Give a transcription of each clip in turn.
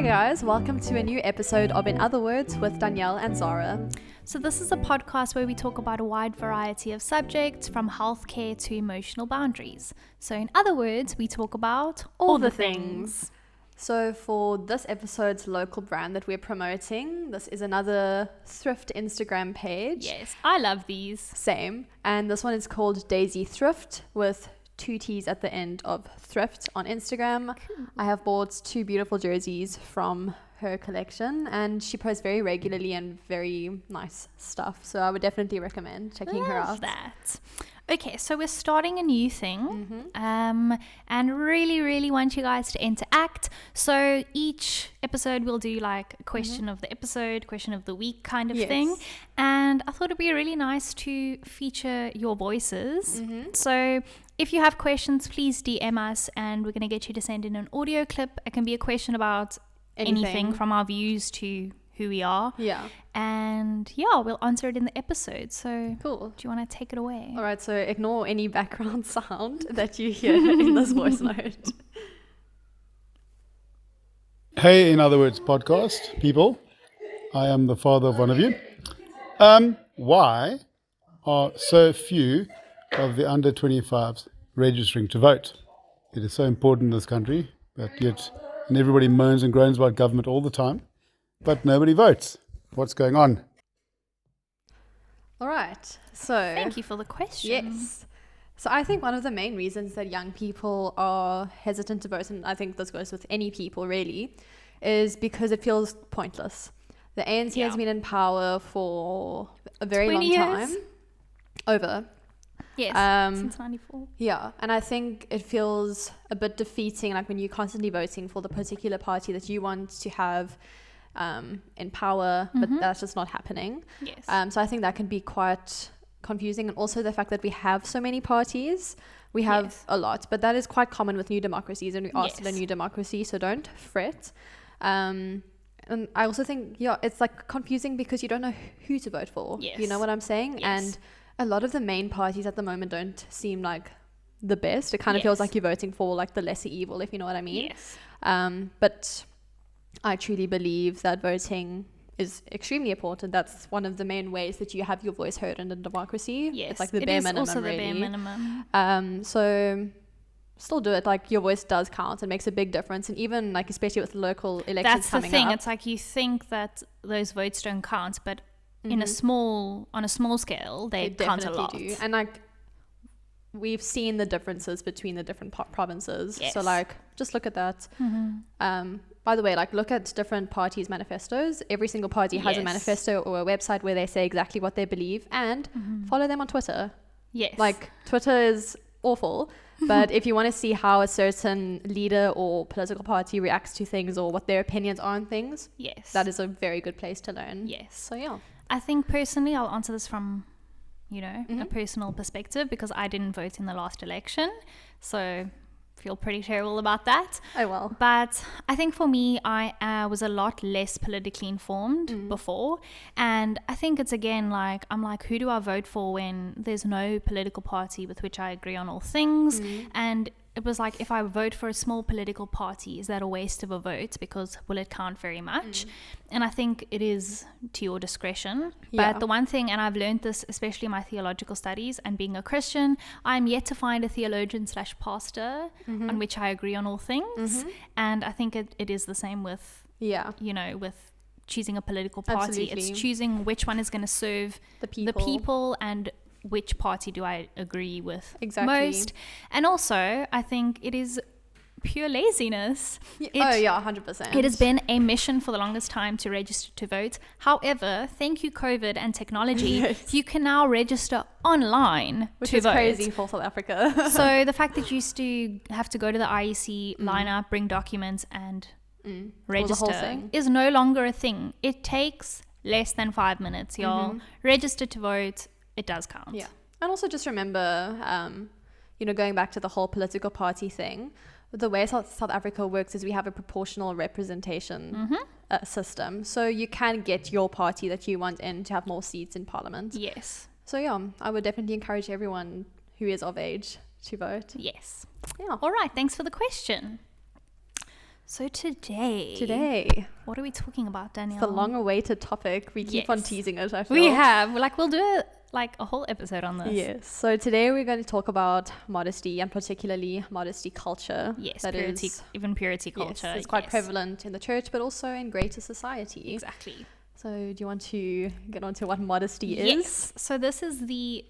guys, welcome to a new episode of In Other Words with Danielle and Zara. So this is a podcast where we talk about a wide variety of subjects from healthcare to emotional boundaries. So in other words, we talk about all the things. So for this episode's local brand that we're promoting, this is another thrift Instagram page. Yes, I love these. Same. And this one is called Daisy Thrift with 2 T's at the end of thrift on Instagram. Cool. I have bought 2 beautiful jerseys from her collection and she posts very regularly and very nice stuff. So I would definitely recommend checking her out. That. Okay, so we're starting a new thing and really want you guys to interact. So each episode we'll do like a question of the episode, question of the week kind of thing. And I thought it'd be really nice to feature your voices. So if you have questions, please DM us and we're going to get you to send in an audio clip. It can be a question about anything from our views to who we are. Yeah. And yeah, we'll answer it in the episode. So cool. Do you want to take it away? All right. So ignore any background sound that you hear in this voice note. Hey, In Other Words podcast people. I am the father of one of you. Why are so few of the under 25s registering to vote? It is so important in this country, but yet, and everybody moans and groans about government all the time, but nobody votes. What's going on? All right. So thank you for the question. Yes. So I think one of the main reasons that young people are hesitant to vote, and I think this goes with any people really, is because it feels pointless. The ANC has been in power for a very long time. Over. Yes, since 94. Yeah, and I think it feels a bit defeating, like when you're constantly voting for the particular party that you want to have in power, but that's just not happening. Yes. So I think that can be quite confusing, and also the fact that we have so many parties. We have a lot, but that is quite common with new democracies, and we are still a new democracy, so don't fret. And I also think, it's like confusing because you don't know who to vote for. Yes. You know what I'm saying? Yes. And a lot of the main parties at the moment don't seem like the best. It kind of feels like you're voting for like the lesser evil, if you know what I mean. Yes. But I truly believe that voting is extremely important. That's one of the main ways that you have your voice heard in a democracy. Yes. It's like the bare minimum, also really. the bare minimum. So still do it. Like your voice does count and makes a big difference. And even like especially with local elections coming up. That's the thing. It's like you think that those votes don't count, but on a small scale, they count a lot. Do. And like we've seen the differences between the different provinces. Yes. So like just look at that. By the way, like look at different parties' manifestos. Every single party has a manifesto or a website where they say exactly what they believe, and follow them on Twitter. Yes. Like Twitter is awful, but if you want to see how a certain leader or political party reacts to things or what their opinions are on things, that is a very good place to learn. Yes. So yeah. I think personally, I'll answer this from, a personal perspective because I didn't vote in the last election. So feel pretty terrible about that. Oh well. But I think for me, I was a lot less politically informed before. And I think it's again like, I'm like, who do I vote for when there's no political party with which I agree on all things? And it was like, if I vote for a small political party, is that a waste of a vote? Because will it count very much? And I think it is to your discretion. But the one thing, and I've learned this, especially in my theological studies and being a Christian, I'm yet to find a theologian/pastor on which I agree on all things. And I think it is the same with, with choosing a political party. Absolutely. It's choosing which one is going to serve the people and which party do I agree with most. And also, I think it is pure laziness. 100%. It has been a mission for the longest time to register to vote. However, thank you COVID and technology, you can now register online Which to is vote. crazy for South Africa. So the fact that you used to have to go to the IEC, line up, bring documents and register is no longer a thing. It takes less than 5 minutes, y'all. Register to vote. It does count. Yeah. And also just remember, going back to the whole political party thing, the way South Africa works is we have a proportional representation system. So you can get your party that you want in to have more seats in parliament. Yes. So yeah, I would definitely encourage everyone who is of age to vote. Yes. Yeah. All right. Thanks for the question. So today, what are we talking about, Danielle? It's a long-awaited topic. We keep on teasing it, I feel. We have. We'll do a whole episode on this. Yes. So today we're going to talk about modesty, and particularly modesty culture. Yes, purity culture. Yes, it's quite prevalent in the church, but also in greater society. Exactly. So do you want to get on to what modesty is? Yes. So this is the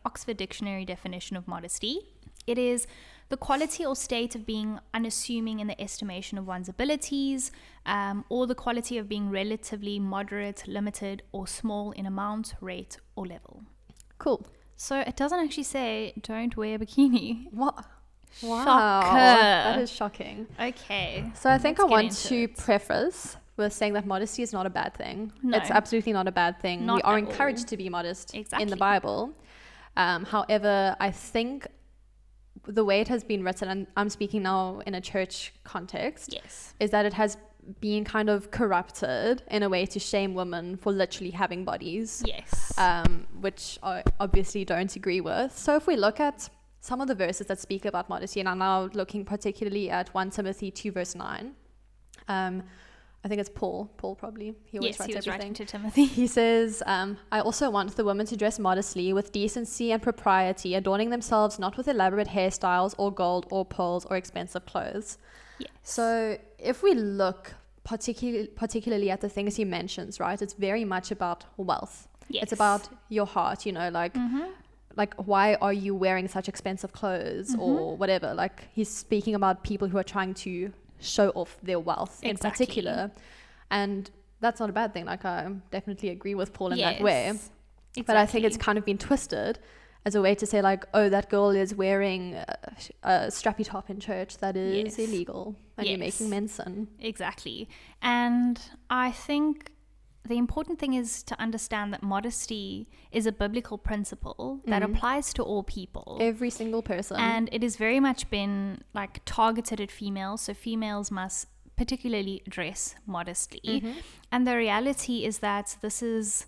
Oxford Dictionary definition of modesty. It is the quality or state of being unassuming in the estimation of one's abilities, or the quality of being relatively moderate, limited, or small in amount, rate, or level. Cool. So it doesn't actually say don't wear a bikini. What? Wow. Shocker. That is shocking. Okay. So I think I want to preface with saying that modesty is not a bad thing. No. It's absolutely not a bad thing. Not we are at all. encouraged to be modest Exactly. in the Bible. However, I think the way it has been written, and I'm speaking now in a church context, Yes. is that it has been kind of corrupted in a way to shame women for literally having bodies. Yes. Which I obviously don't agree with. So if we look at some of the verses that speak about modesty, and I'm now looking particularly at 1 Timothy 2 verse 9. I think it's Paul probably. He always writes everything. Writing to Timothy. He says, I also want the women to dress modestly with decency and propriety, adorning themselves not with elaborate hairstyles or gold or pearls or expensive clothes. Yes. So if we look particularly at the things he mentions, right, it's very much about wealth. Yes. It's about your heart, like why are you wearing such expensive clothes or whatever. Like he's speaking about people who are trying to show off their wealth in particular, and that's not a bad thing. Like I definitely agree with Paul in that way. Exactly. But I think it's kind of been twisted as a way to say like, oh, that girl is wearing a strappy top in church. That is illegal, and you're making men sin. Exactly. And I think the important thing is to understand that modesty is a biblical principle that applies to all people. Every single person. And it has very much been like targeted at females. So females must particularly dress modestly. And the reality is that this is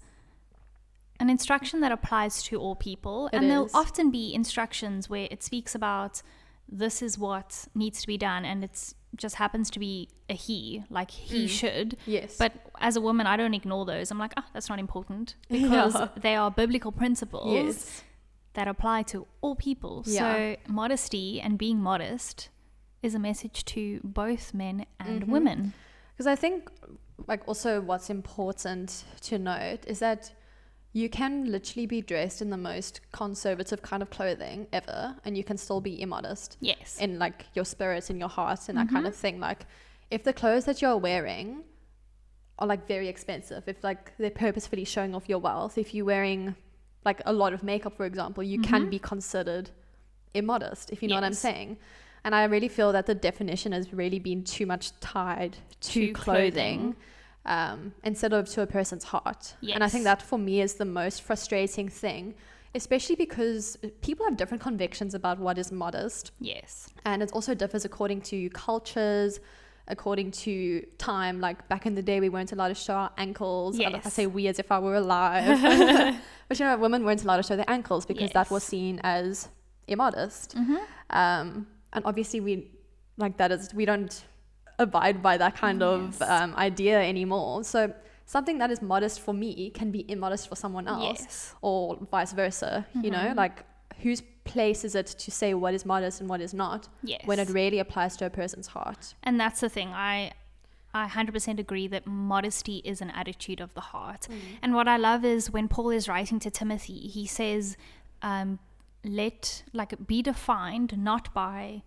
an instruction that applies to all people. And there'll often be instructions where it speaks about this is what needs to be done, and it's just happens to be a he, like he should. Yes. But as a woman, I don't ignore those. I'm like, that's not important, because they are biblical principles that apply to all people. So modesty and being modest is a message to both men and women. Because I think like also what's important to note is that you can literally be dressed in the most conservative kind of clothing ever, and you can still be immodest. Yes. In like your spirit and your heart and that kind of thing. Like if the clothes that you're wearing are like very expensive, if like they're purposefully showing off your wealth, if you're wearing like a lot of makeup, for example, you can be considered immodest, if you know what I'm saying. And I really feel that the definition has really been too much tied to clothing. Instead of to a person's heart. And I think that for me is the most frustrating thing, especially because people have different convictions about what is modest. Yes. And it also differs according to cultures, according to time. Like back in the day, we weren't allowed to show our ankles. I say we as if I were alive. But women weren't allowed to show their ankles because that was seen as immodest. And obviously we don't abide by that kind of idea anymore. So something that is modest for me can be immodest for someone else, or vice versa. You know, like whose place is it to say what is modest and what is not, when it really applies to a person's heart? And that's the thing. I 100% agree that modesty is an attitude of the heart. And what I love is when Paul is writing to Timothy, he says, be defined not by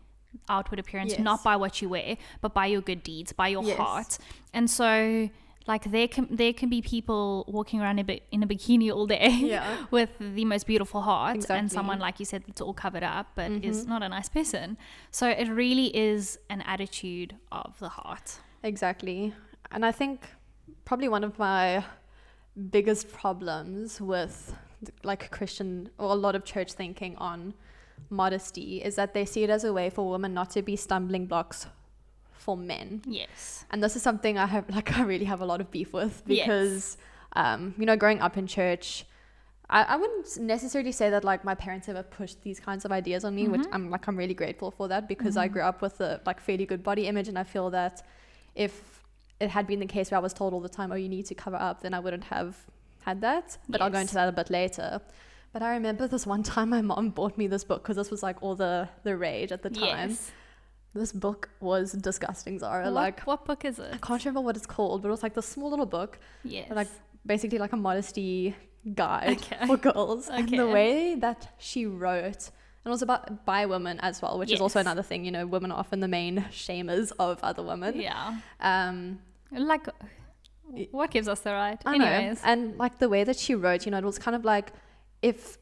outward appearance, not by what you wear, but by your good deeds, by your heart. And so like there can be people walking around in a bikini all day with the most beautiful heart, and someone, like you said, that's all covered up but is not a nice person. So it really is an attitude of the heart. Exactly. And I think probably one of my biggest problems with like Christian or a lot of church thinking on modesty is that they see it as a way for women not to be stumbling blocks for men. Yes. And this is something I really have a lot of beef with, because growing up in church, I wouldn't necessarily say that like my parents ever pushed these kinds of ideas on me, which I'm really grateful for that, because I grew up with a like fairly good body image, and I feel that if it had been the case where I was told all the time, oh, you need to cover up, then I wouldn't have had that. But I'll go into that a bit later. But I remember this one time my mom bought me this book, because this was like all the rage at the time. Yes. This book was disgusting, Zara. What book is it? I can't remember what it's called, but it was like this small little book. Yes. Like basically like a modesty guide for girls. And the way that she wrote, and it was by women as well, which is also another thing, you know, women are often the main shamers of other women. Yeah. Like, what gives us the right? I Anyways. know. And like the way that she wrote, you know, it was kind of like, if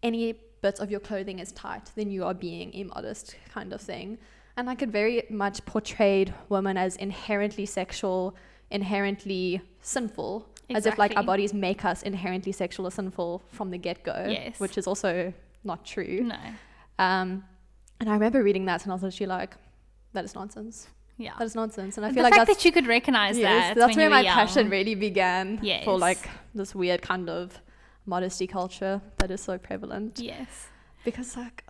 any bit of your clothing is tight, then you are being immodest, kind of thing. And like it very much portrayed women as inherently sexual, inherently sinful. As if like our bodies make us inherently sexual or sinful from the get-go, which is also not true. No. And I remember reading that, and I was actually like, that is nonsense. Yeah. That is nonsense. And I the feel like fact that you could recognize that. That's when where my young. passion really began Yes. for like this weird kind of modesty culture that is so prevalent. Yes. Because like,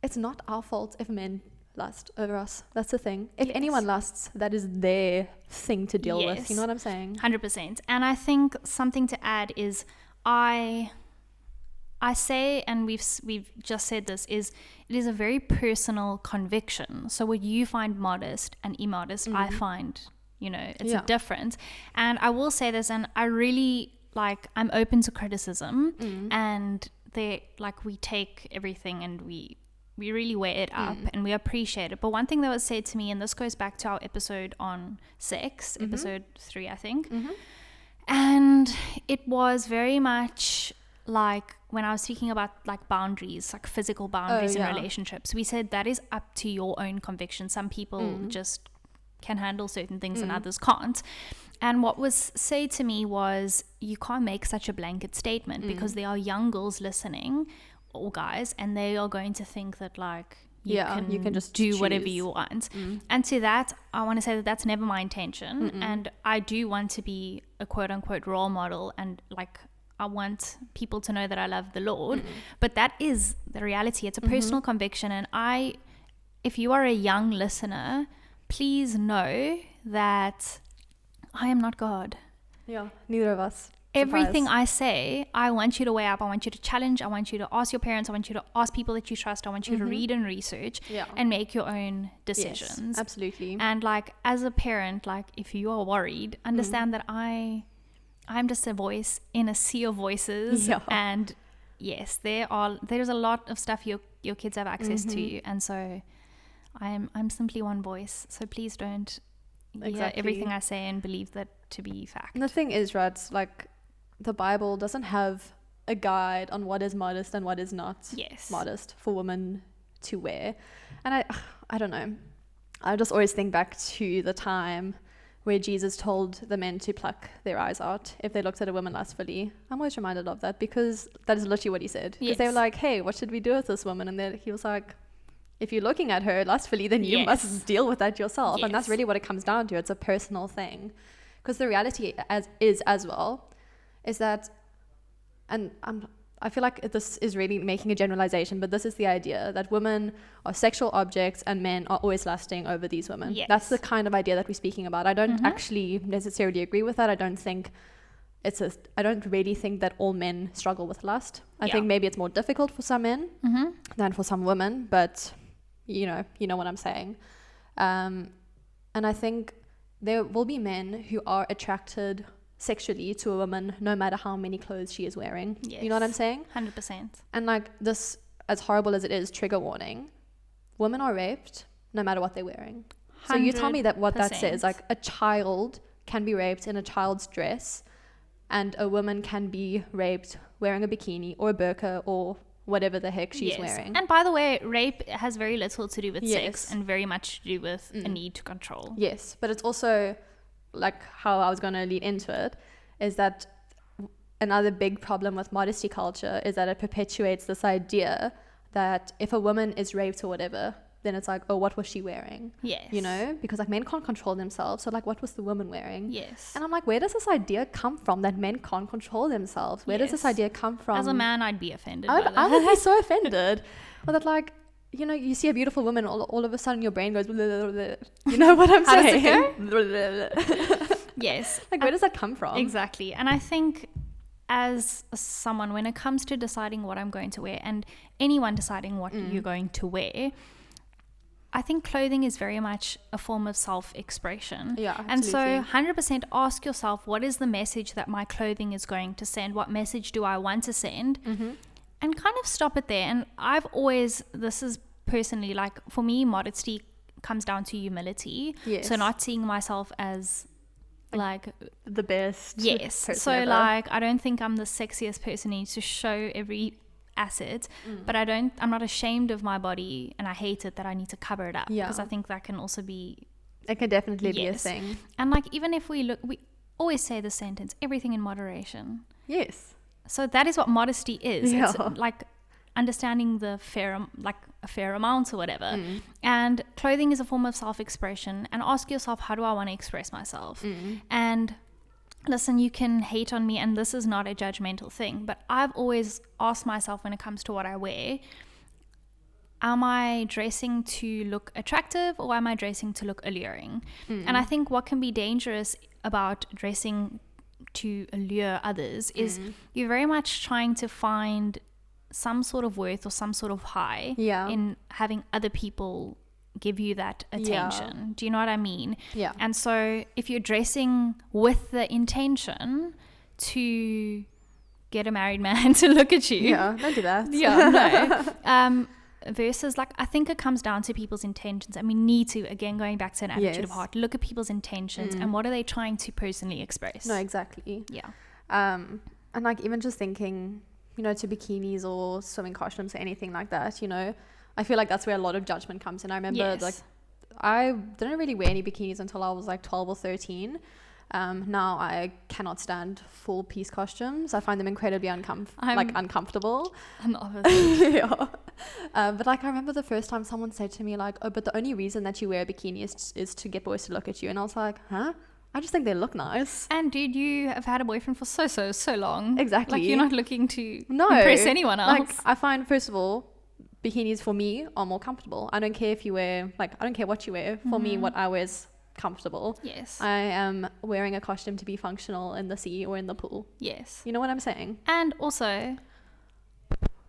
it's not our fault if men lust over us. That's the thing. If anyone lusts, that is their thing to deal with. You know what I'm saying? 100%. And I think something to add is I say, and we've just said this, is it is a very personal conviction. So what you find modest and immodest, I find, you know, it's a difference. And I will say this, and I really like, I'm open to criticism, and we take everything and we really weigh it up and we appreciate it. But one thing that was said to me, and this goes back to our episode on sex, episode 3, I think. And it was very much like when I was speaking about like boundaries, like physical boundaries in relationships, we said that is up to your own conviction. Some people just can handle certain things and others can't. And what was said to me was, you can't make such a blanket statement because there are young girls listening, or guys, and they are going to think that like you can just do whatever you want. And to that, I want to say that that's never my intention. And I do want to be a quote unquote role model, and like I want people to know that I love the Lord. But that is the reality. It's a personal conviction. And if you are a young listener, please know that I am not God. Yeah, neither of us. Everything I say, I want you to weigh up. I want you to challenge. I want you to ask your parents. I want you to ask people that you trust. I want you to read and research and make your own decisions. Yes, absolutely. And like, as a parent, like if you are worried, understand that I'm just a voice in a sea of voices. And yes, there's a lot of stuff your kids have access to. And so I'm simply one voice. So please don't hear everything I say and believe that to be fact. And the thing is, right, like the Bible doesn't have a guide on what is modest and what is not modest for women to wear. And I don't know. I just always think back to the time where Jesus told the men to pluck their eyes out if they looked at a woman lustfully. I'm always reminded of that, because that is literally what he said. Because they were like, hey, what should we do with this woman? And then he was like, if you're looking at her lustfully, then you must deal with that yourself. And that's really what it comes down to. It's a personal thing. Because the reality is that, and I feel like this is really making a generalization, but this is the idea that women are sexual objects and men are always lusting over these women. That's the kind of idea that we're speaking about. I don't actually necessarily agree with that. I don't really think that all men struggle with lust. I think maybe it's more difficult for some men than for some women, but you know what I'm saying. And I think there will be men who are attracted sexually to a woman no matter how many clothes she is wearing. You know what I'm saying? 100%. And like this, as horrible as it is, trigger warning, women are raped no matter what they're wearing. 100%. So you tell me that what that says, like a child can be raped in a child's dress, and a woman can be raped wearing a bikini or a burqa or whatever the heck she's wearing. And by the way, rape has very little to do with sex and very much to do with a need to control. Yes, but it's also like how I was going to lead into it, is that another big problem with modesty culture is that it perpetuates this idea that if a woman is raped or whatever, then it's like, oh, what was she wearing? Yes. You know, because like men can't control themselves. So like, what was the woman wearing? Yes. And I'm like, where does this idea come from that men can't control themselves? Where does this idea come from? As a man, I'd be offended I by that. would be so offended. Or that like, you know, you see a beautiful woman, all of a sudden your brain goes, blah, blah, blah. You know what I'm How does saying? it Blah, blah, blah. Yes. Like, where does that come from? Exactly. And I think as someone, when it comes to deciding what I'm going to wear, and anyone deciding what you're going to wear, I think clothing is very much a form of self-expression. Yeah, and so absolutely. 100% ask yourself, what is the message that my clothing is going to send? What message do I want to send? And kind of stop it there. And I've always, this is personally, like, for me, modesty comes down to humility. Yes. So not seeing myself as like The best. yes. person So ever. like, I don't think I'm the sexiest person who needs to show every asset, but I'm not ashamed of my body, and I hate it that I need to cover it up, Yeah. because I think that can also be, It can definitely be a Yes. thing. and like, even if we always say the sentence, everything in moderation. Yes. So that is what modesty is. Yeah. It's like understanding the a fair amount or whatever. And clothing is a form of self-expression, and ask yourself, how do I want to express myself? And listen, you can hate on me, and this is not a judgmental thing, but I've always asked myself, when it comes to what I wear, am I dressing to look attractive, or am I dressing to look alluring? And I think what can be dangerous about dressing to allure others is you're very much trying to find some sort of worth or some sort of high Yeah. in having other people give you that attention. Do you know what I mean? Yeah. And so if you're dressing with the intention to get a married man to look at you, Yeah. Don't do that. yeah, no. Versus, like, I think it comes down to people's intentions, and we need to, again, going back to an attitude of Yes. heart, look at people's intentions and what are they trying to personally express. No, exactly. Yeah. And like, even just thinking, you know, to bikinis or swimming costumes or anything like that, you know, I feel like that's where a lot of judgment comes in. I remember Yes. like, I didn't really wear any bikinis until I was like 12 or 13. Now I cannot stand full piece costumes. I find them incredibly uncomfortable. I'm the opposite. Yeah. But like, I remember the first time someone said to me like, oh, but the only reason that you wear a bikini is to get boys to look at you. And I was like, huh? I just think they look nice. And dude, you have had a boyfriend for so long. Exactly. Like, you're not looking to No. impress anyone else. Like, I find, first of all, bikinis for me are more comfortable. I don't care if you wear, like, I don't care what you wear. For me, what I wear is comfortable. Yes. I am wearing a costume to be functional in the sea or in the pool. Yes. You know what I'm saying? And also,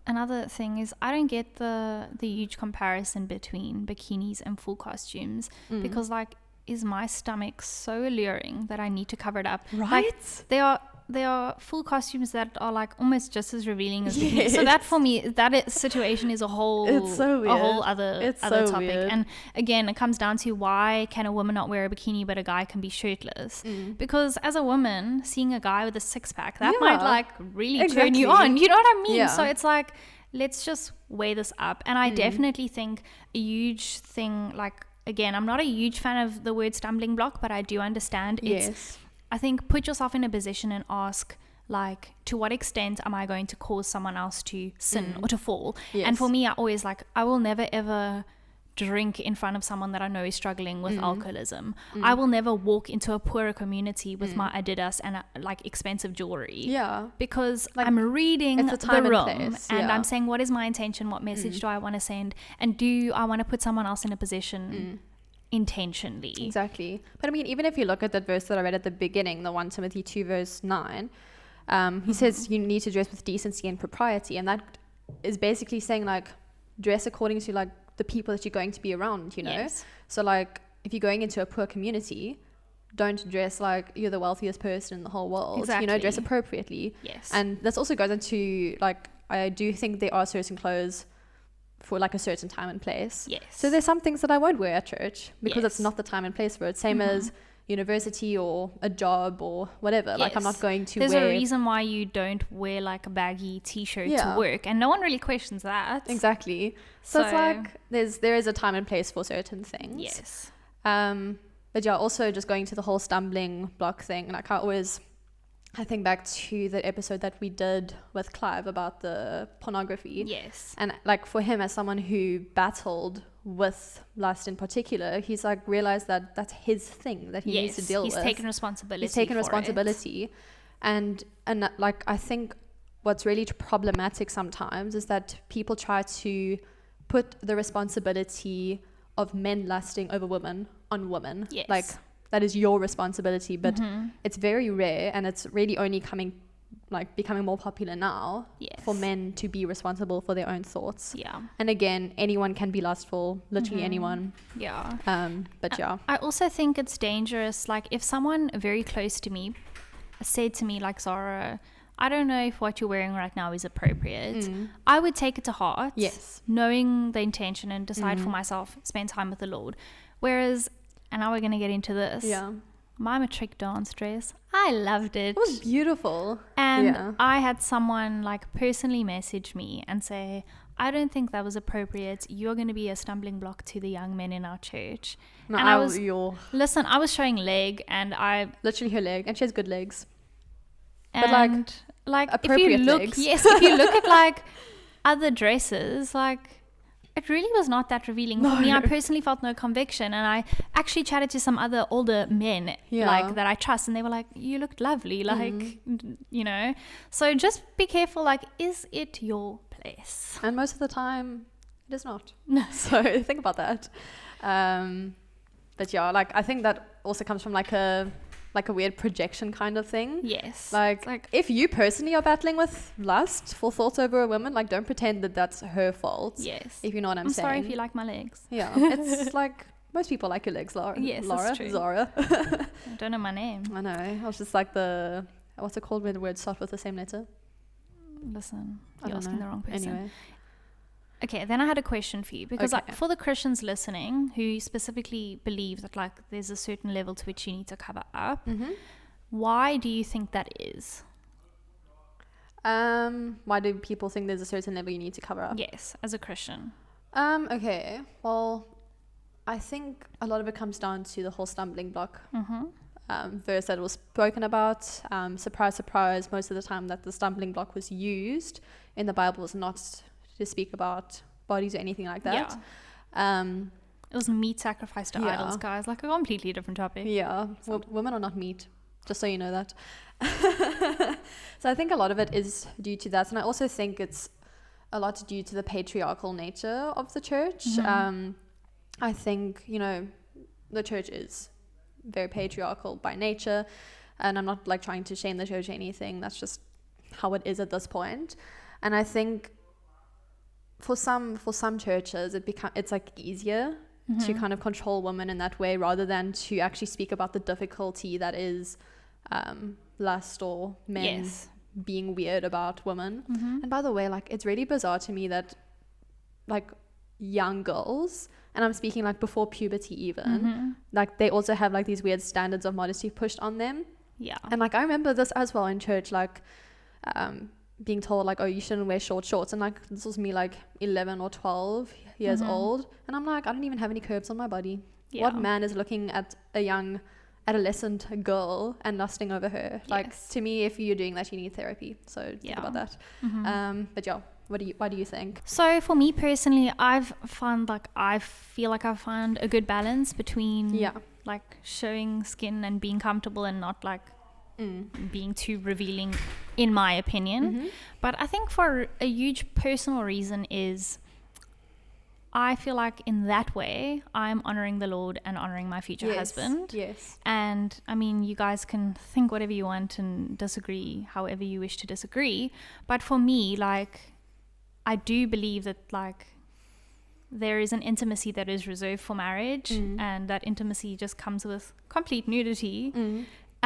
another thing is, I don't get the huge comparison between bikinis and full costumes, because, like, is my stomach so alluring that I need to cover it up? Right? Like, there are full costumes that are like almost just as revealing as bikinis. Yes. So that, for me, situation is a whole It's so weird. a whole other It's other so topic. weird. And again, it comes down to, why can a woman not wear a bikini but a guy can be shirtless? Because as a woman, seeing a guy with a six-pack, that might Yeah. like really turn you Exactly. on. You know what I mean? Yeah. So it's like, let's just weigh this up. And I definitely think a huge thing, like, again, I'm not a huge fan of the word stumbling block, but I do understand it's, Yes. I think, put yourself in a position and ask, like, to what extent am I going to cause someone else to sin or to fall? Yes. And for me, I always, like, I will never ever drink in front of someone that I know is struggling with alcoholism. I will never walk into a poorer community with my Adidas and like expensive jewelry. Yeah. Because Like, I'm reading it's a the time and room place, and yeah. I'm saying, what is my intention? What message do I want to send? And do I want to put someone else in a position intentionally? Exactly. But I mean, even if you look at that verse that I read at the beginning, the 1 Timothy 2 verse 9, he says you need to dress with decency and propriety. And that is basically saying, like, dress according to like the people that you're going to be around, you know? Yes. So like, if you're going into a poor community, don't dress like you're the wealthiest person in the whole world. You know, dress Exactly. appropriately. Yes. And this also goes into, like, I do think there are certain clothes for like a certain time and place. Yes. So there's some things that I won't wear at church because it's Yes. not the time and place for it. Same as university or a job or whatever. Like, I'm not Yes. going to There's wear... a reason why you don't wear like a baggy t-shirt Yeah. to work, and no one really questions that. Exactly. So it's So- like there is a time and place for certain things. Yes. But yeah, also just going to the whole stumbling block thing. Like, I always I think back to the episode that we did with Clive about the pornography. Yes. And like for him, as someone who battled with lust in particular, he's like realized that that's his thing that he needs to deal with. He's taken responsibility. He's taken for responsibility. It. And like I think what's really problematic sometimes is that people try to put the responsibility of men lusting over women on women. Yes. Like that is your responsibility, but it's very rare, and it's really only becoming more popular now for men to be responsible for their own thoughts. Yeah. And again, anyone can be lustful, literally anyone. Yeah. But yeah. I also think it's dangerous. Like if someone very close to me said to me, like, Zara, I don't know if what you're wearing right now is appropriate. I would take it to heart. Yes. Knowing the intention and decide for myself, spend time with the Lord. Whereas, and now we're going to get into this. Yeah. My matric dance dress, I loved it. It was beautiful. And I had someone like personally message me and say, I don't think that was appropriate. You're going to be a stumbling block to the young men in our church. No, and I was showing leg, and I literally her leg, and she has good legs. But like if you look, legs. if you look at like other dresses, like it really was not that revealing for me. I personally felt no conviction, and I actually chatted to some other older men like that I trust, and they were like, "You looked lovely," like you know. So just be careful. Like, is it your place? And most of the time, it is not. So think about that. But yeah, like I think that also comes from like a weird projection kind of thing. Yes. Like if you personally are battling with lust for thoughts over a woman, like don't pretend that that's her fault. Yes. If you know what I'm saying. I'm sorry if you like my legs. Yeah. It's like most people like your legs, Laura. Yes, Laura, that's true. Zara. I don't know my name. I know. I was just like what's it called when the words start with the same letter? Listen, you're asking the wrong person. Anyway. Okay, then I had a question for you, because like, for the Christians listening who specifically believe that like there's a certain level to which you need to cover up, why do you think that is? Why do people think there's a certain level you need to cover up? Yes, as a Christian. Okay, well, I think a lot of it comes down to the whole stumbling block verse that was spoken about. Surprise, surprise, most of the time that the stumbling block was used in the Bible was not to speak about bodies or anything like that. It was meat sacrificed to idols, guys. Like a completely different topic. Yeah, women are not meat, just so you know that. So I think a lot of it is due to that, and I also think it's a lot due to the patriarchal nature of the church. I think, you know, the church is very patriarchal by nature, and I'm not like trying to shame the church or anything. That's just how it is at this point. And I think for some churches it's like easier to kind of control women in that way, rather than to actually speak about the difficulty that is lust or men being weird about women. And by the way, like it's really bizarre to me that like young girls, and I'm speaking like before puberty even, like they also have like these weird standards of modesty pushed on them. And like I remember this as well in church, like being told like, oh, you shouldn't wear short shorts, and like this was me like 11 or 12 years old, and I'm like, I don't even have any curves on my body. What man is looking at a young adolescent girl and lusting over her? Like to me, if you're doing that, you need therapy. So think about that. But yeah, why do you think? So for me personally, I feel like I've found a good balance between like showing skin and being comfortable, and not like being too revealing, in my opinion. But I think for a huge personal reason is I feel like in that way I'm honoring the Lord and honoring my future husband. And I mean, you guys can think whatever you want and disagree however you wish to disagree, but for me, like, I do believe that like there is an intimacy that is reserved for marriage, and that intimacy just comes with complete nudity.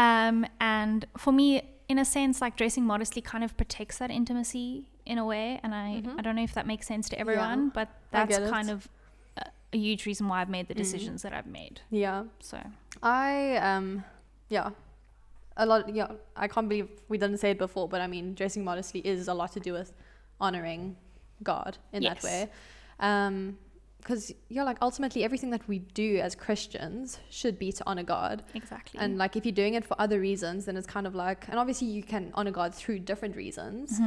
And for me, in a sense, like dressing modestly kind of protects that intimacy in a way. And I don't know if that makes sense to everyone, but that's kind of a huge reason why I've made the decisions that I've made. So I can't believe we didn't say it before, but I mean, dressing modestly is a lot to do with honoring God in that way. because you're like, ultimately everything that we do as Christians should be to honor God. Exactly. And like if you're doing it for other reasons, then it's kind of like, and obviously you can honor God through different reasons.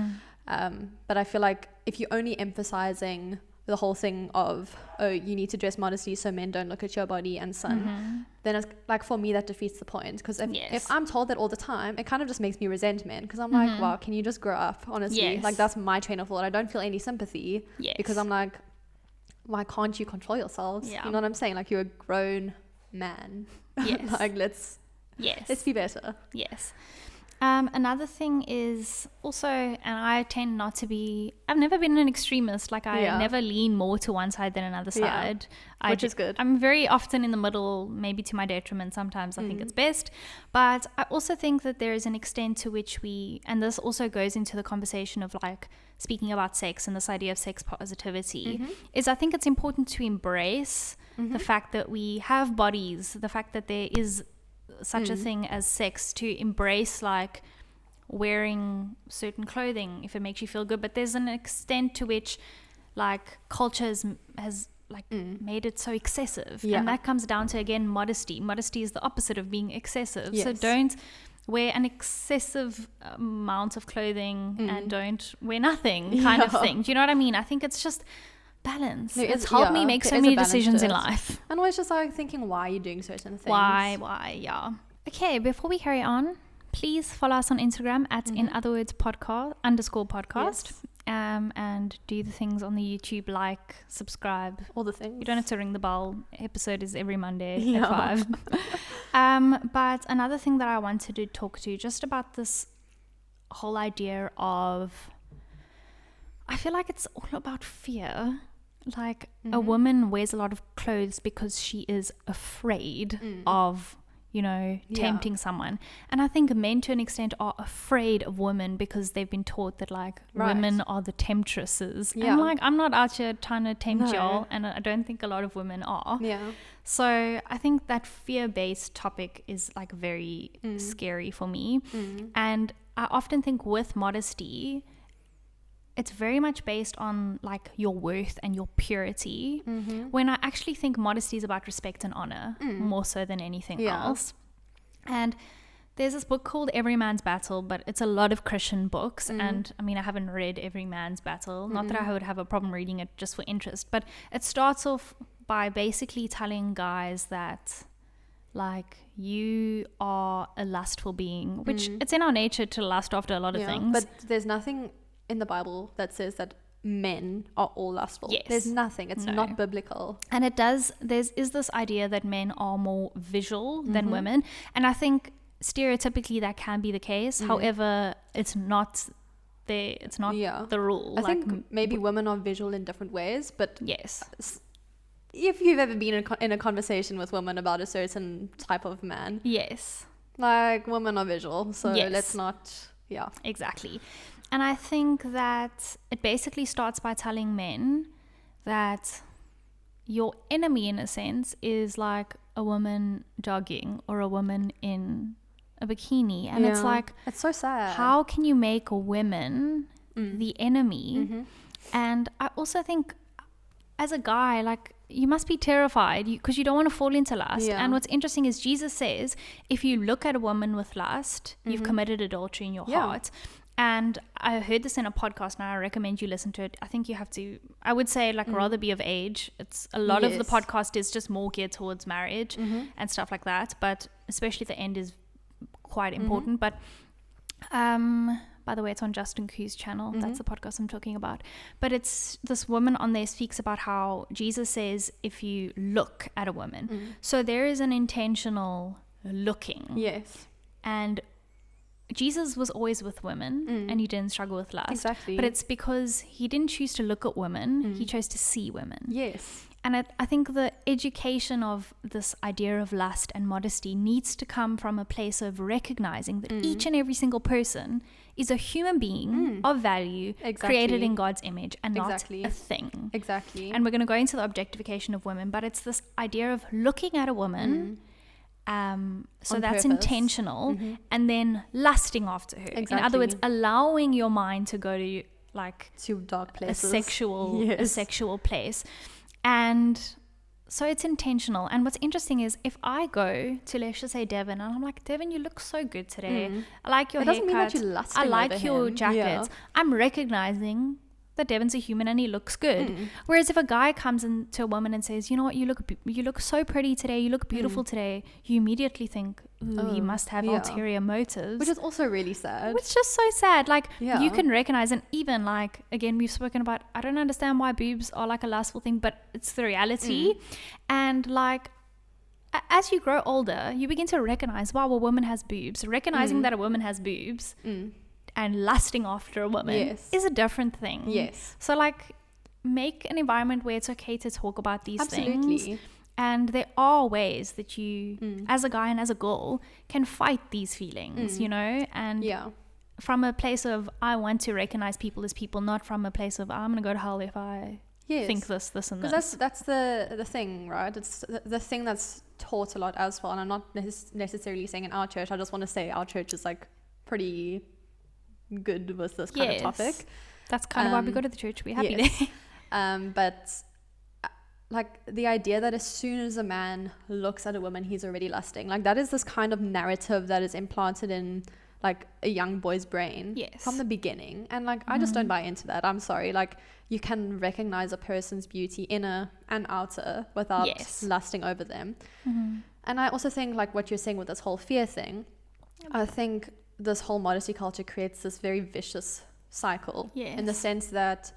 But I feel like if you're only emphasizing the whole thing of, oh, you need to dress modestly so men don't look at your body and sin, then it's like, for me, that defeats the point. Because if I'm told that all the time, it kind of just makes me resent men, because I'm like, wow, can you just grow up, honestly? Like, that's my train of thought. I don't feel any sympathy, because I'm like, why can't you control yourselves? You know what I'm saying? Like, you're a grown man. Like, let's be better. Another thing is also, and I tend not to be, I've never been an extremist. Like, I never lean more to one side than another side. Which is good. I'm very often in the middle, maybe to my detriment. Sometimes I think it's best. But I also think that there is an extent to which we, and this also goes into the conversation of like speaking about sex and this idea of sex positivity, is I think it's important to embrace the fact that we have bodies, the fact that there is such a thing as sex, to embrace like wearing certain clothing if it makes you feel good. But there's an extent to which like culture has like made it so excessive, and that comes down to, again, modesty is the opposite of being excessive. So don't wear an excessive amount of clothing and don't wear nothing kind of thing. Do you know what I mean? I think it's just balance. It's helped me make so many decisions in life. And always just like thinking, why are you doing certain things? Why, Okay, before we carry on, please follow us on Instagram at in other words podcast _podcast. And do the things on the YouTube, like, subscribe, all the things. You don't have to ring the bell. Episode is every Monday at 5. But another thing that I wanted to talk to, just about this whole idea of, I feel like it's all about fear. Like, a woman wears a lot of clothes because she is afraid of, you know, tempting someone. And I think men, to an extent, are afraid of women because they've been taught that, like, women are the temptresses. And, like, I'm not out here trying to tempt y'all, and I don't think a lot of women are. So I think that fear-based topic is, like, very scary for me. And I often think with modesty, it's very much based on like your worth and your purity, when I actually think modesty is about respect and honor more so than anything else. And there's this book called Every Man's Battle, but it's a lot of Christian books. And I mean, I haven't read Every Man's Battle, not that I would have a problem reading it just for interest, but it starts off by basically telling guys that, like, you are a lustful being, which it's in our nature to lust after a lot of things. But there's nothing in the Bible that says that men are all lustful. There's nothing. It's not biblical. And it does, is this idea that men are more visual than women. And I think stereotypically that can be the case. However, it's not the rule. I think maybe women are visual in different ways, but yes. If you've ever been in a conversation with women about a certain type of man, like, women are visual, so let's not, exactly. And I think that it basically starts by telling men that your enemy, in a sense, is like a woman jogging or a woman in a bikini. And it's like, it's so sad. How can you make women the enemy? And I also think, as a guy, like, you must be terrified because you don't want to fall into lust. And what's interesting is Jesus says, if you look at a woman with lust, you've committed adultery in your heart. And I heard this in a podcast, and I recommend you listen to it. I think you have to, I would say, like, rather be of age. It's a lot of the podcast is just more geared towards marriage and stuff like that. But especially the end is quite important. But by the way, it's on Justin Ku's channel. That's the podcast I'm talking about. But it's this woman on there speaks about how Jesus says, if you look at a woman. So there is an intentional looking. And Jesus was always with women and he didn't struggle with lust. But it's because he didn't choose to look at women. He chose to see women. And I think the education of this idea of lust and modesty needs to come from a place of recognizing that each and every single person is a human being of value, created in God's image, and not a thing. And we're going to go into the objectification of women, but it's this idea of looking at a woman so that's intentional, and then lusting after her. In other words, allowing your mind to go to, like, to dark places, a sexual place. And so it's intentional. And what's interesting is if I go to, let's just say, Devin, and I'm like, Devin, you look so good today. I like your It doesn't haircut. mean that you're lusting I like over your him. jacket. Yeah. I'm recognizing that Devin's a human and he looks good. Whereas if a guy comes into a woman and says, you know what, you look so pretty today, you look beautiful today, you immediately think, ooh, he must have ulterior motives. Which is also really sad. Which is just so sad. Like, Yeah. you can recognize, and even like, again, we've spoken about, I don't understand why boobs are like a lustful thing, but it's the reality. And like, as you grow older, you begin to recognize, wow, a woman has boobs. Recognizing that a woman has boobs and lusting after a woman is a different thing. Yes. So like, make an environment where it's okay to talk about these Absolutely. things. And there are ways that you, as a guy and as a girl, can fight these feelings, you know? And from a place of, I want to recognize people as people, not from a place of, I'm going to go to hell if I think this, and this. Because that's the thing, right? It's the thing that's taught a lot as well. And I'm not necessarily saying in our church. I just want to say our church is like pretty good with this kind of topic. That's kind of why we go to the church. We're happy there. But like the idea that as soon as a man looks at a woman, he's already lusting. Like that is this kind of narrative that is implanted in like a young boy's brain from the beginning. And like, I just don't buy into that. I'm sorry. Like you can recognize a person's beauty, inner and outer, without lusting over them. And I also think like what you're saying with this whole fear thing, I think this whole modesty culture creates this very vicious cycle in the sense that,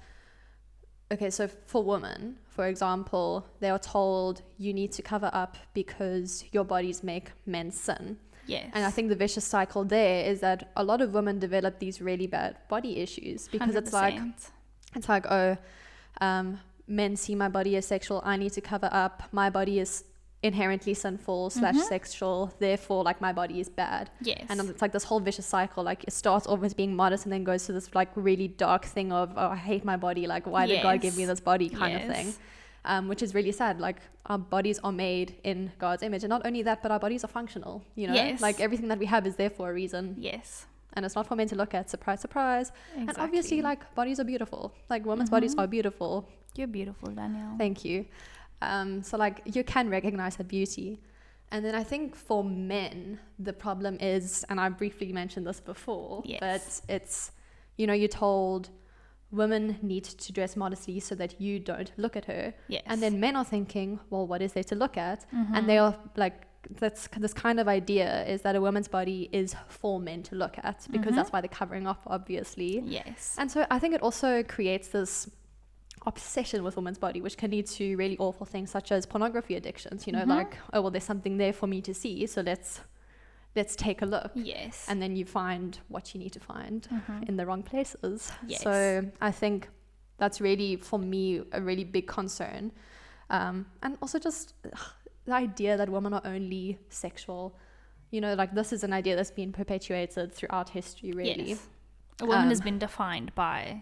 okay, so for women, for example, they are told you need to cover up because your bodies make men sin. Yes. And I think the vicious cycle there is that a lot of women develop these really bad body issues because 100%. it's like, oh, men see my body as sexual, I need to cover up, my body is inherently sinful / sexual, therefore like my body is bad. And it's like this whole vicious cycle. Like it starts off as being modest and then goes to this like really dark thing of, oh, I hate my body, like why did God give me this body kind of thing. Which is really sad. Like our bodies are made in God's image, and not only that, but our bodies are functional, you know, like everything that we have is there for a reason. And it's not for men to look at. Surprise, surprise. And obviously like bodies are beautiful, like women's bodies are beautiful. You're beautiful, Danielle. Thank you. So like you can recognize her beauty. And then I think for men, the problem is, and I briefly mentioned this before, but it's, you know, you're told women need to dress modestly so that you don't look at her. And then men are thinking, well, what is there to look at? And they are like, that's this kind of idea is that a woman's body is for men to look at because that's why they're covering up, obviously. And so I think it also creates this obsession with women's body, which can lead to really awful things such as pornography addictions, you know, like, oh, well, there's something there for me to see, so let's take a look. And then you find what you need to find in the wrong places. So I think that's really, for me, a really big concern. And also just the idea that women are only sexual, you know, like this is an idea that's been perpetuated throughout history, really. A woman has been defined by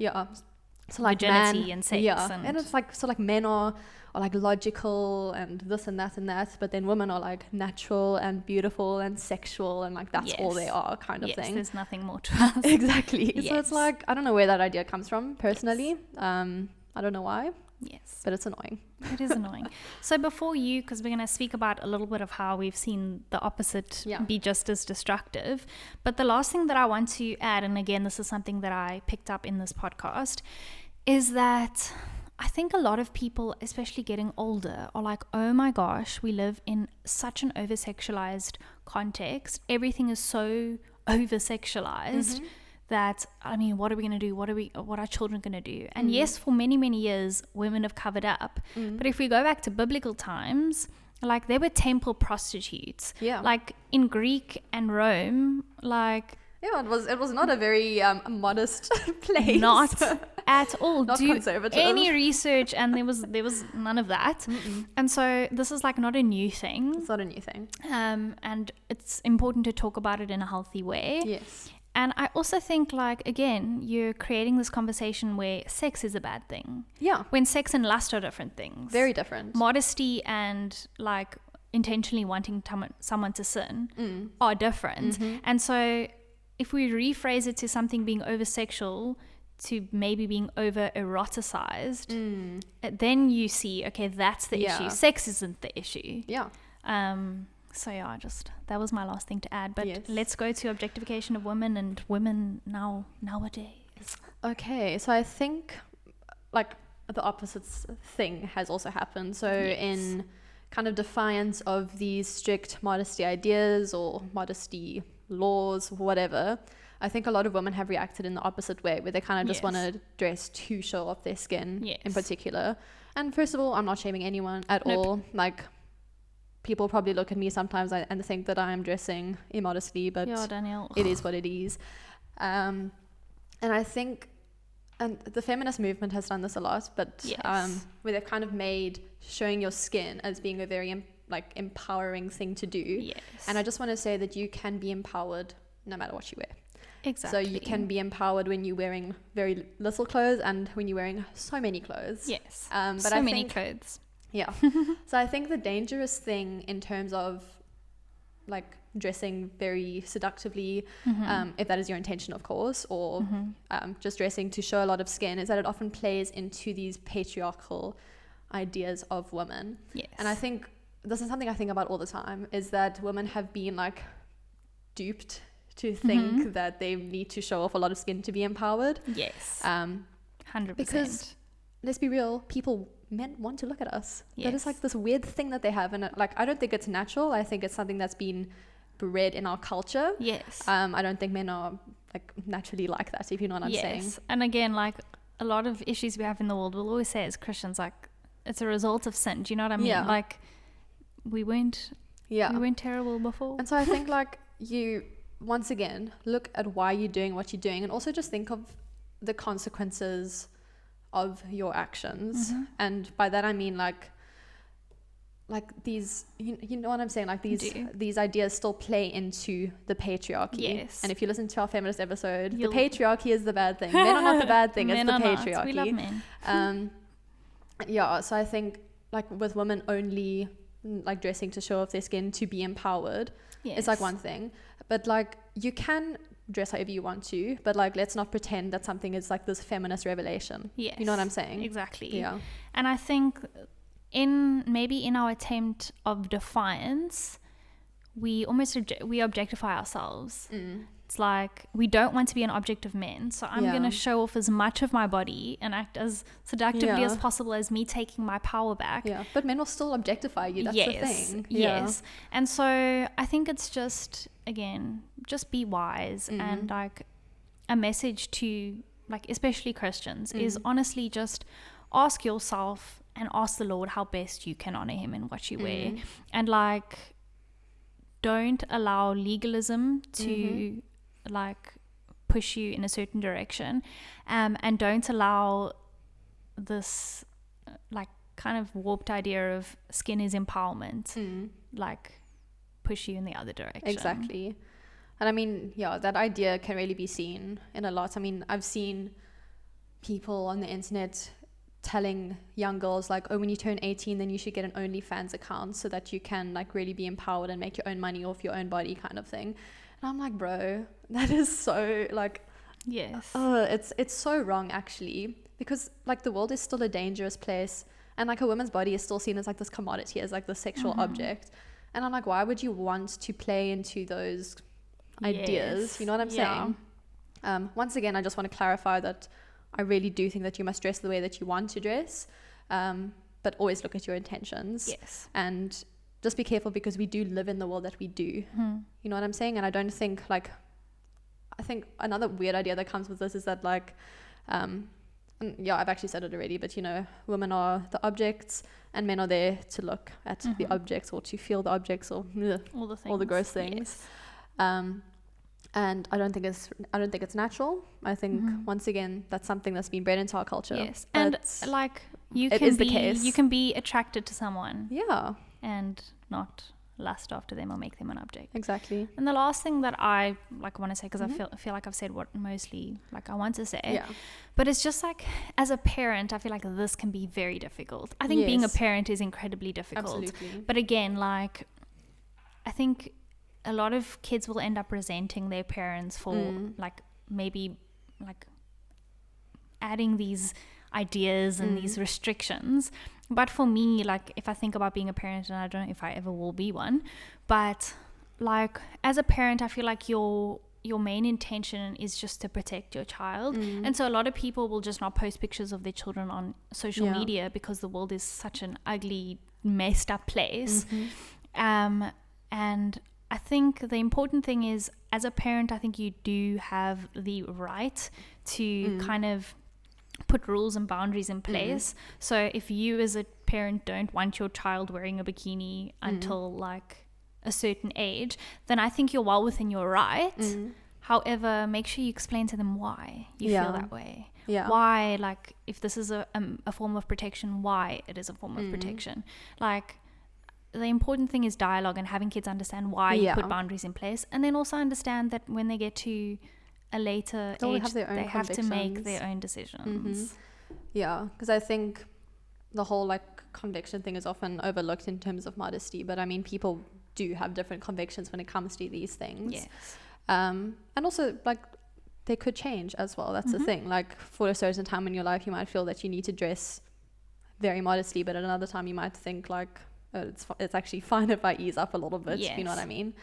so like virginity and sex. And it's like, so like men are like logical and this and that, but then women are like natural and beautiful and sexual, and like that's all they are, kind of thing. There's nothing more to us. Exactly. So it's like, I don't know where that idea comes from personally. I don't know why. But it's annoying. It is annoying. So before you, because we're going to speak about a little bit of how we've seen the opposite be just as destructive, but the last thing that I want to add, and again, this is something that I picked up in this podcast, is that I think a lot of people, especially getting older, are like, oh my gosh, we live in such an over-sexualized context. Everything is so over-sexualized that, I mean, what are we going to do? What are children going to do? And yes, for many, many years, women have covered up. But if we go back to biblical times, like there were temple prostitutes. Like in Greek and Rome, like... it was not a very modest place. Not at all. Not conservative. Any research, and there was none of that. And so this is like not a new thing. It's not a new thing. And it's important to talk about it in a healthy way. And I also think, like, again, you're creating this conversation where sex is a bad thing. When sex and lust are different things. Very different. Modesty and, like, intentionally wanting someone to sin are different. And so if we rephrase it to something being over-sexual to maybe being over eroticized, then you see, okay, that's the issue. Sex isn't the issue. Yeah. So yeah, that was my last thing to add. But Yes. let's go to objectification of women and women nowadays. Okay, so I think like the opposite thing has also happened. So in kind of defiance of these strict modesty ideas or modesty laws, whatever, I think a lot of women have reacted in the opposite way, where they kind of just want to dress to show off their skin in particular. And first of all, I'm not shaming anyone at all. Like, people probably look at me sometimes and think that I'm dressing immodestly, but Danielle, it is what it is. And I think, and the feminist movement has done this a lot, but where they've kind of made showing your skin as being a very empowering thing to do. Yes. And I just want to say that you can be empowered no matter what you wear. Exactly. So you can be empowered when you're wearing very little clothes and when you're wearing so many clothes. Yes. But so many clothes. Yeah. So I think the dangerous thing in terms of like dressing very seductively, if that is your intention, of course, or just dressing to show a lot of skin, is that it often plays into these patriarchal ideas of women. Yes. And I think this is something I think about all the time, is that women have been like duped to think that they need to show off a lot of skin to be empowered. Yes. 100%. Because let's be real, men want to look at us. That is like this weird thing that they have, and I don't think it's natural. I think it's something that's been bred in our culture. Yes. I don't think men are like naturally like that, if you know what I'm saying. And again, like a lot of issues we have in the world, we'll always say as Christians, like it's a result of sin. Do you know what I mean? Yeah. Like we weren't terrible before. And so I think like you, once again, look at why you're doing what you're doing, and also just think of the consequences of your actions. And by that I mean like these, you know what I'm saying, like these ideas still play into the patriarchy. Yes. And if you listen to our feminist episode, the patriarchy is the bad thing. Men are not the bad thing. It's the patriarchy. We love men. So I think like with women only like dressing to show off their skin to be empowered, it's like one thing. But like you can dress however you want to, but like let's not pretend that something is like this feminist revelation. Yes. You know what I'm saying? Exactly. Yeah. And I think in our attempt of defiance, we almost we objectify ourselves. It's like we don't want to be an object of men, so I'm going to show off as much of my body and act as seductively as possible as me taking my power back. Yeah, but men will still objectify you. That's the thing. Yes. And so I think it's just, again, just be wise. And like a message to like especially Christians is honestly just ask yourself and ask the Lord how best you can honor him in what you wear. And like don't allow legalism to like push you in a certain direction, and don't allow this like kind of warped idea of skin is empowerment like push you in the other direction. Exactly. And I mean, that idea can really be seen in a lot. I mean, I've seen people on the internet telling young girls like, oh, when you turn 18 then you should get an OnlyFans account so that you can like really be empowered and make your own money off your own body, kind of thing. And I'm like, bro, that is so like, it's so wrong actually, because like the world is still a dangerous place, and like a woman's body is still seen as like this commodity, as like the sexual object. And I'm like, why would you want to play into those ideas? You know what I'm saying? Once again, I just want to clarify that I really do think that you must dress the way that you want to dress, but always look at your intentions. Yes. And just be careful, because we do live in the world that we do. You know what I'm saying? And I don't think like, I think another weird idea that comes with this is that like, I've actually said it already, but you know, women are the objects and men are there to look at the objects or to feel the objects or all the gross things. And I don't think it's natural. I think once again that's something that's been bred into our culture. Yes, and like you can be attracted to someone. Yeah. And not lust after them or make them an object. Exactly. And the last thing that I like want to say, because I feel like I've said what mostly like I want to say, but it's just like as a parent I feel like this can be very difficult. I think being a parent is incredibly difficult. Absolutely. But again, like I think a lot of kids will end up resenting their parents for like maybe like adding these ideas and these restrictions. But for me, like, if I think about being a parent, and I don't know if I ever will be one, but like as a parent, I feel like your main intention is just to protect your child. And so a lot of people will just not post pictures of their children on social media because the world is such an ugly, messed up place. And I think the important thing is, as a parent, I think you do have the right to kind of put rules and boundaries in place. So if you as a parent don't want your child wearing a bikini until like a certain age, then I think you're well within your right. However, make sure you explain to them why you feel that way. Why, like, if this is a form of protection, why it is a form of protection. Like, the important thing is dialogue and having kids understand why you put boundaries in place, and then also understand that when they get to a later age, they have to make their own decisions. Yeah, because I think the whole like conviction thing is often overlooked in terms of modesty, but I mean, people do have different convictions when it comes to these things. Yes. And also, like, they could change as well. That's the thing. Like, for a certain time in your life, you might feel that you need to dress very modestly, but at another time you might think like, oh, it's actually fine if I ease up a little bit. You know what I mean?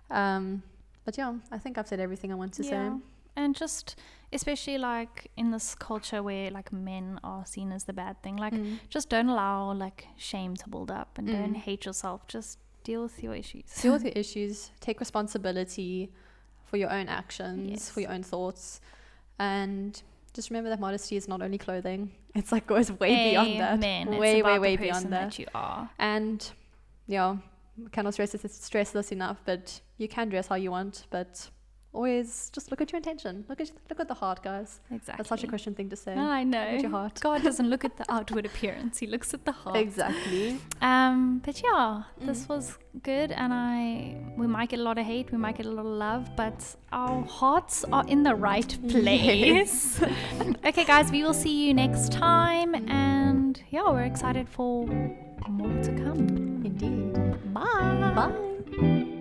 But yeah, I think I've said everything I want to say. And just especially like in this culture where like men are seen as the bad thing, like just don't allow like shame to build up, and don't hate yourself. Just deal with your issues. Deal with your issues. Take responsibility for your own actions, for your own thoughts, and just remember that modesty is not only clothing. It's like goes way beyond that. Way beyond that. You are. And yeah, cannot stress this enough. But you can dress how you want, but always just look at your intention. Look at the heart, guys. Exactly. That's such a Christian thing to say. I know. Look at your heart. God doesn't look at the outward appearance. He looks at the heart. Exactly. But yeah, this was good, and we might get a lot of hate, we might get a lot of love, but our hearts are in the right place. Okay, guys, we will see you next time, and yeah, we're excited for more to come. Indeed. Bye. Bye.